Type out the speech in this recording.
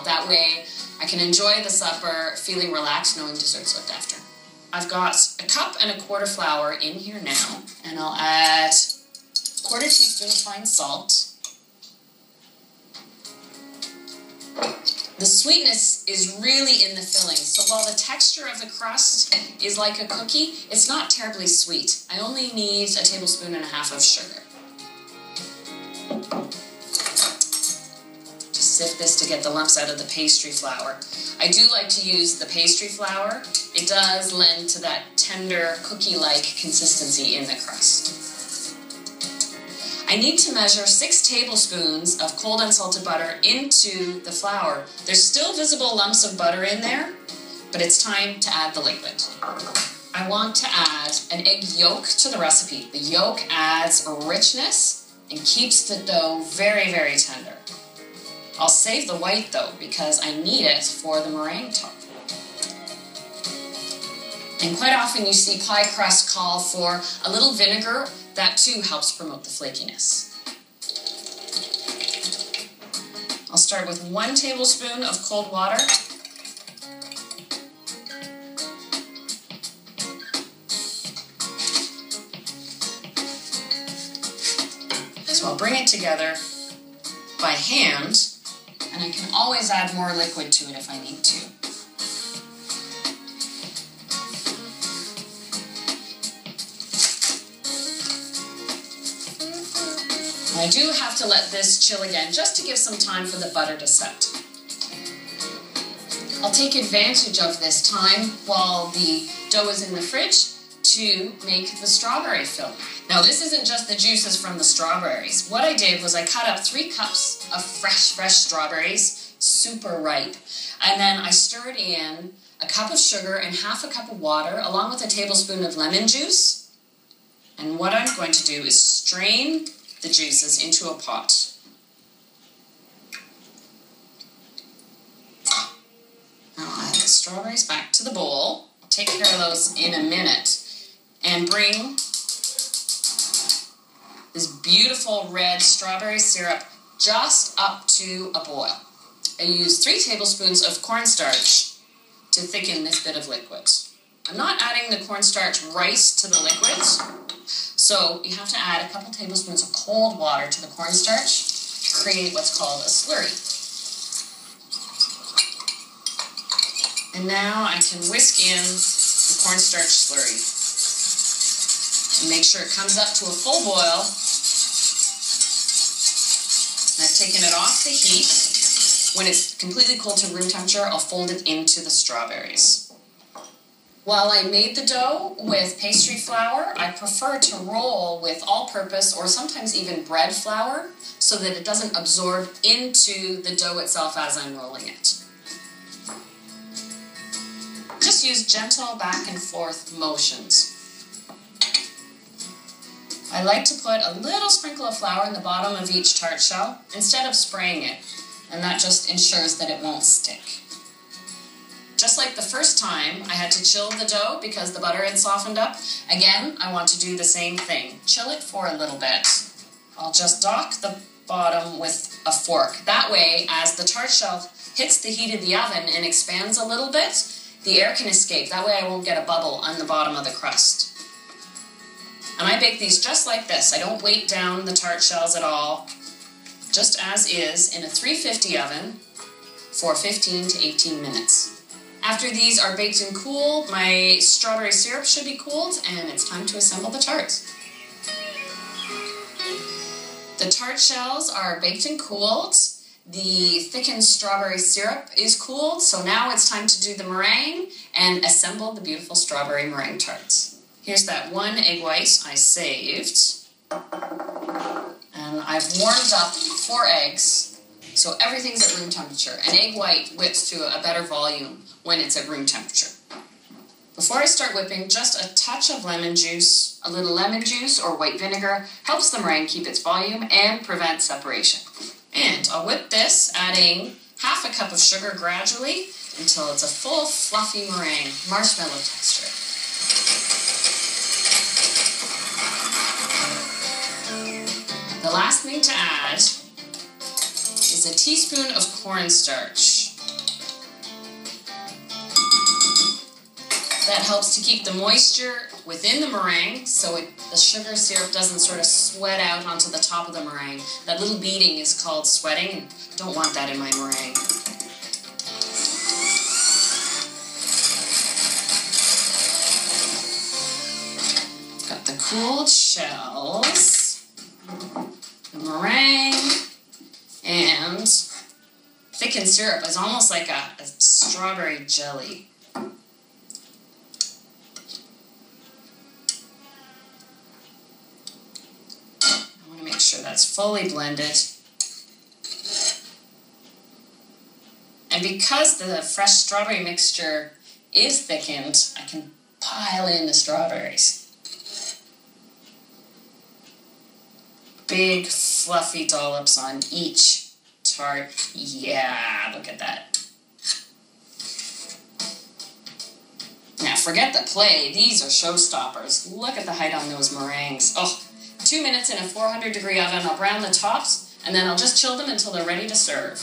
That way I can enjoy the supper feeling relaxed knowing dessert's looked after. I've got a cup and a quarter flour in here now, and I'll add a quarter teaspoon of fine salt. The sweetness is really in the filling, so while the texture of the crust is like a cookie, it's not terribly sweet. I only need a tablespoon and a half of sugar. Just sift this to get the lumps out of the pastry flour. I do like to use the pastry flour. It does lend to that tender cookie-like consistency in the crust. I need to measure 6 tablespoons of cold unsalted butter into the flour. There's still visible lumps of butter in there, but it's time to add the liquid. I want to add an egg yolk to the recipe. The yolk adds a richness and keeps the dough very, very tender. I'll save the white though, because I need it for the meringue top. And quite often you see pie crust call for a little vinegar. That too helps promote the flakiness. I'll start with 1 tablespoon of cold water. So I'll bring it together by hand, and I can always add more liquid to it if I need to. I do have to let this chill again just to give some time for the butter to set. I'll take advantage of this time while the dough is in the fridge to make the strawberry filling. Now this isn't just the juices from the strawberries. What I did was I cut up 3 cups of fresh strawberries, super ripe, and then I stirred in a cup of sugar and half a cup of water along with a tablespoon of lemon juice. And what I'm going to do is strain the juices into a pot. Now I'll add the strawberries back to the bowl. I'll take care of those in a minute and bring this beautiful red strawberry syrup just up to a boil. I use 3 tablespoons of cornstarch to thicken this bit of liquid. I'm not adding the cornstarch right to the liquid, so you have to add a couple tablespoons of cold water to the cornstarch to create what's called a slurry. And now I can whisk in the cornstarch slurry and make sure it comes up to a full boil. And I've taken it off the heat. When it's completely cooled to room temperature, I'll fold it into the strawberries. While I made the dough with pastry flour, I prefer to roll with all-purpose or sometimes even bread flour so that it doesn't absorb into the dough itself as I'm rolling it. Just use gentle back and forth motions. I like to put a little sprinkle of flour in the bottom of each tart shell instead of spraying it, and that just ensures that it won't stick. Just like the first time, I had to chill the dough because the butter had softened up. Again, I want to do the same thing. Chill it for a little bit. I'll just dock the bottom with a fork. That way, as the tart shell hits the heat of the oven and expands a little bit, the air can escape. That way I won't get a bubble on the bottom of the crust. And I bake these just like this. I don't weight down the tart shells at all. Just as is in a 350 oven for 15 to 18 minutes. After these are baked and cooled, my strawberry syrup should be cooled, and it's time to assemble the tarts. The tart shells are baked and cooled. The thickened strawberry syrup is cooled, so now it's time to do the meringue and assemble the beautiful strawberry meringue tarts. Here's that 1 egg white I saved. And I've warmed up 4 eggs, so everything's at room temperature. An egg white whips to a better volume when it's at room temperature. Before I start whipping, just a touch of lemon juice, a little lemon juice or white vinegar, helps the meringue keep its volume and prevent separation. And I'll whip this, adding half a cup of sugar gradually until it's a full, fluffy meringue, marshmallow texture. The last thing to add is is a teaspoon of cornstarch. That helps to keep the moisture within the meringue so the sugar syrup doesn't sort of sweat out onto the top of the meringue. That little beading is called sweating, and I don't want that in my meringue. Got the cooled shells, the meringue, and thickened syrup is almost like a strawberry jelly. Make sure that's fully blended. And because the fresh strawberry mixture is thickened, I can pile in the strawberries. Big fluffy dollops on each tart. Yeah, look at that. Now forget the play, these are showstoppers. Look at the height on those meringues. Oh, 2 minutes in a 400-degree oven. I'll brown the tops, and then I'll just chill them until they're ready to serve.